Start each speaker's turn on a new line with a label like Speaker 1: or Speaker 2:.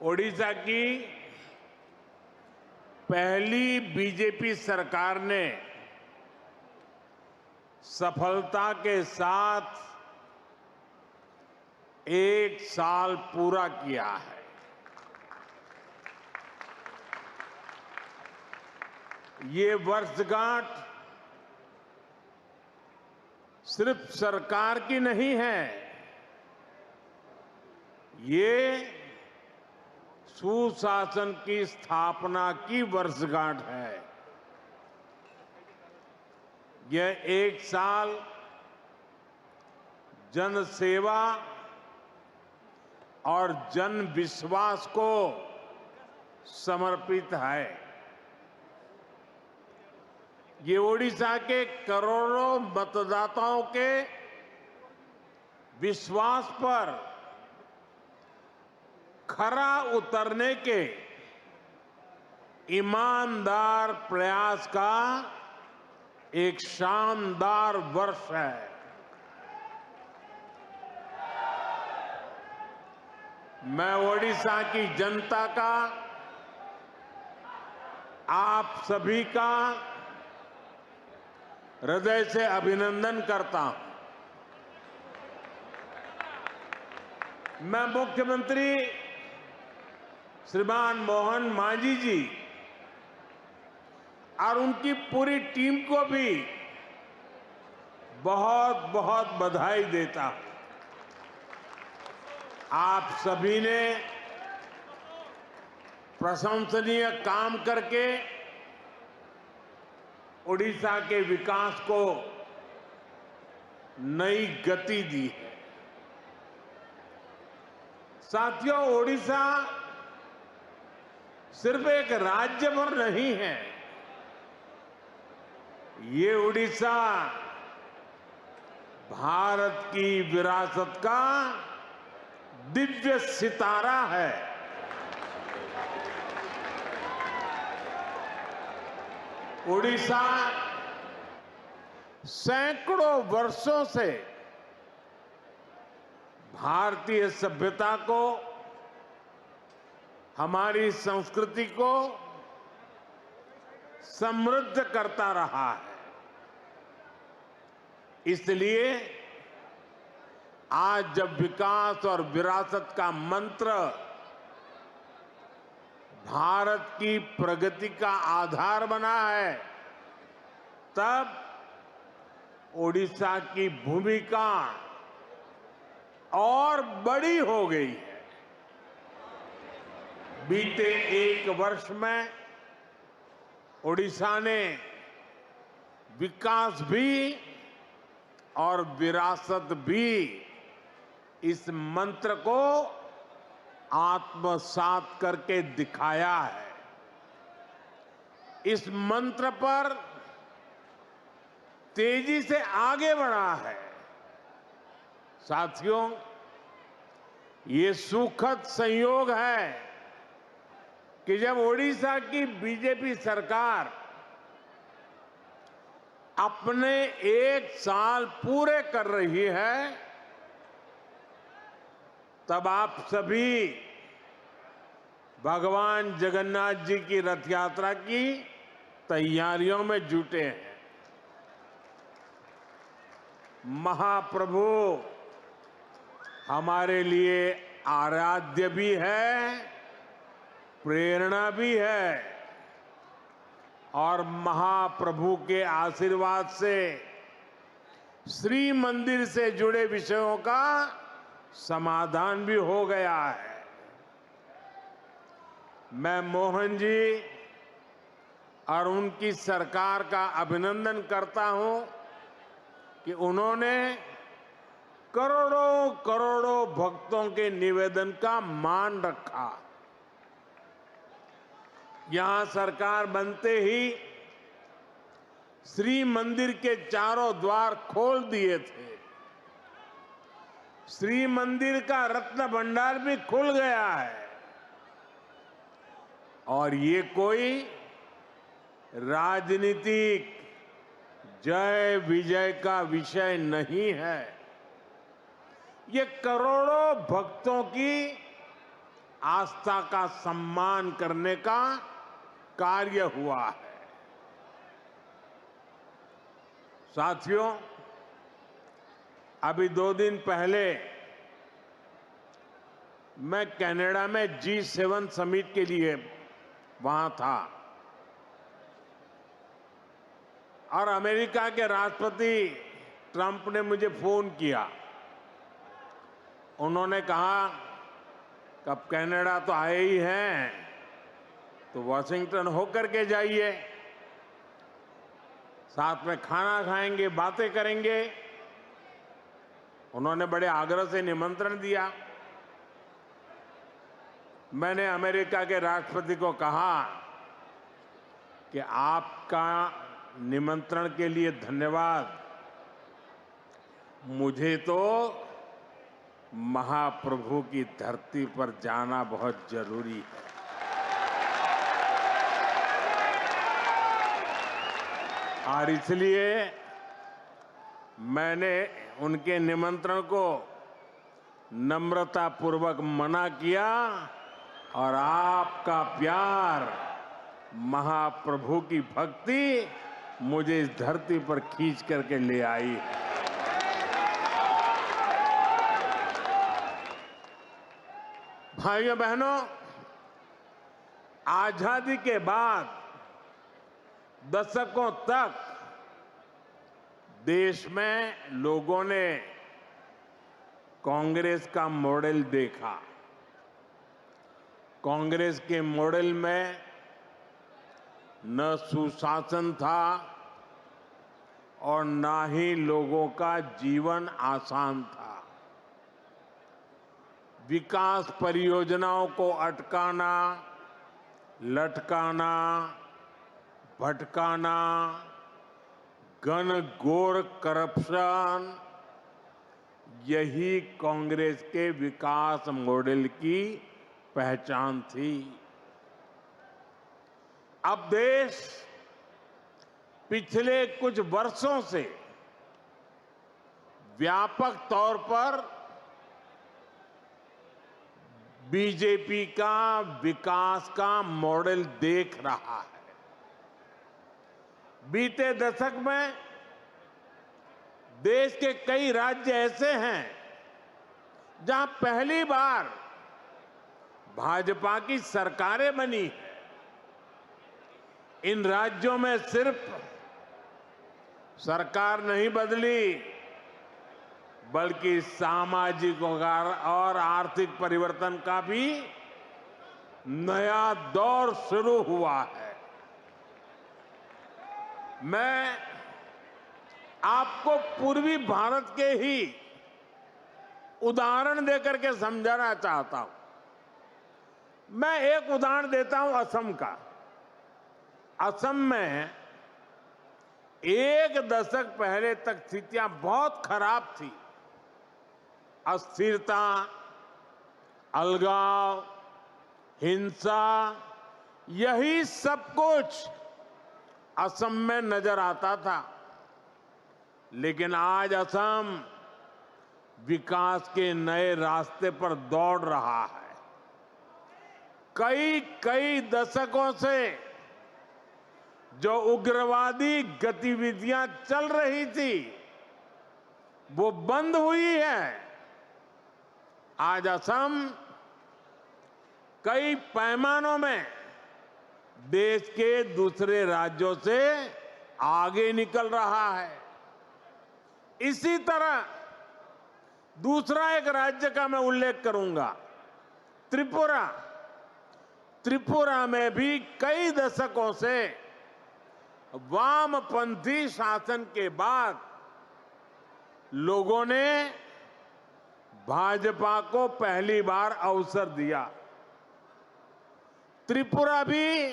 Speaker 1: ओडिशा की पहली बीजेपी सरकार ने सफलता के साथ 1 साल पूरा किया है। ये वर्षगांठ सिर्फ सरकार की नहीं है, ये सुशासन की स्थापना की वर्षगांठ है। यह 1 साल जन सेवा और जन विश्वास को समर्पित है। ये ओडिशा के करोड़ों मतदाताओं के विश्वास पर खरा उतरने के ईमानदार प्रयास का एक शानदार वर्ष है। मैं ओडिशा की जनता का, आप सभी का हृदय से अभिनंदन करता हूं। मैं मुख्यमंत्री श्रीमान मोहन मांझी जी और उनकी पूरी टीम को भी बहुत बहुत बधाई देता हूं। आप सभी ने प्रशंसनीय काम करके ओडिशा के विकास को नई गति दी है। साथियों, ओडिशा सिर्फ एक राज्य भर नहीं है, ये ओडिशा भारत की विरासत का दिव्य सितारा है। ओडिशा सैकड़ों वर्षों से भारतीय सभ्यता को, हमारी संस्कृति को समृद्ध करता रहा है। इसलिए आज जब विकास और विरासत का मंत्र भारत की प्रगति का आधार बना है, तब ओडिशा की भूमिका और बड़ी हो गई है। बीते 1 वर्ष में ओडिशा ने विकास भी और विरासत भी इस मंत्र को आत्मसात करके दिखाया है। इस मंत्र पर तेजी से आगे बढ़ा है। साथियों, ये सुखद संयोग है कि जब ओडिशा की बीजेपी सरकार अपने 1 साल पूरे कर रही है, तब आप सभी भगवान जगन्नाथ जी की रथ यात्रा की तैयारियों में जुटे हैं। महाप्रभु हमारे लिए आराध्य भी है, प्रेरणा भी है, और महाप्रभु के आशीर्वाद से श्री मंदिर से जुड़े विषयों का समाधान भी हो गया है। मैं मोहन जी और उनकी सरकार का अभिनंदन करता हूं कि उन्होंने करोड़ों करोड़ों भक्तों के निवेदन का मान रखा। यहां सरकार बनते ही श्री मंदिर के चारों द्वार खोल दिए थे। श्री मंदिर का रत्न भंडार भी खुल गया है। और ये कोई राजनीतिक जय विजय का विषय नहीं है। ये करोड़ों भक्तों की आस्था का सम्मान करने का कार्य हुआ है। साथियों, अभी 2 दिन पहले मैं कनाडा में G7 समिट के लिए वहां था और अमेरिका के राष्ट्रपति ट्रंप ने मुझे फोन किया। उन्होंने कहा कि अब कनाडा तो आए ही हैं, तो वॉशिंगटन होकर के जाइए, साथ में खाना खाएंगे, बातें करेंगे। उन्होंने बड़े आग्रह से निमंत्रण दिया। मैंने अमेरिका के राष्ट्रपति को कहा कि आपका निमंत्रण के लिए धन्यवाद, मुझे तो महाप्रभु की धरती पर जाना बहुत जरूरी है। और इसलिए मैंने उनके निमंत्रण को नम्रतापूर्वक मना किया और आपका प्यार, महाप्रभु की भक्ति मुझे इस धरती पर खींच करके ले आई है। भाइयों बहनों, आजादी के बाद दशकों तक देश में लोगों ने कांग्रेस का मॉडल देखा। कांग्रेस के मॉडल में न सुशासन था और न ही लोगों का जीवन आसान था। विकास परियोजनाओं को अटकाना, लटकाना, भटकाना, घनघोर करप्शन, यही कांग्रेस के विकास मॉडल की पहचान थी। अब देश पिछले कुछ वर्षों से व्यापक तौर पर बीजेपी का विकास का मॉडल देख रहा है। बीते दशक में देश के कई राज्य ऐसे हैं जहां पहली बार भाजपा की सरकारें बनी है। इन राज्यों में सिर्फ सरकार नहीं बदली, बल्कि सामाजिक और आर्थिक परिवर्तन का भी नया दौर शुरू हुआ है। मैं आपको पूर्वी भारत के ही उदाहरण देकर के समझाना चाहता हूं। मैं एक उदाहरण देता हूं असम का। असम में एक दशक पहले तक स्थितियां बहुत खराब थी। अस्थिरता, अलगाव, हिंसा, यही सब कुछ असम में नजर आता था। लेकिन आज असम विकास के नए रास्ते पर दौड़ रहा है। कई दशकों से जो उग्रवादी गतिविधियां चल रही थी, वो बंद हुई है। आज असम कई पैमानों में देश के दूसरे राज्यों से आगे निकल रहा है। इसी तरह दूसरा एक राज्य का मैं उल्लेख करूंगा, त्रिपुरा। त्रिपुरा में भी कई दशकों से वामपंथी शासन के बाद लोगों ने भाजपा को पहली बार अवसर दिया। त्रिपुरा भी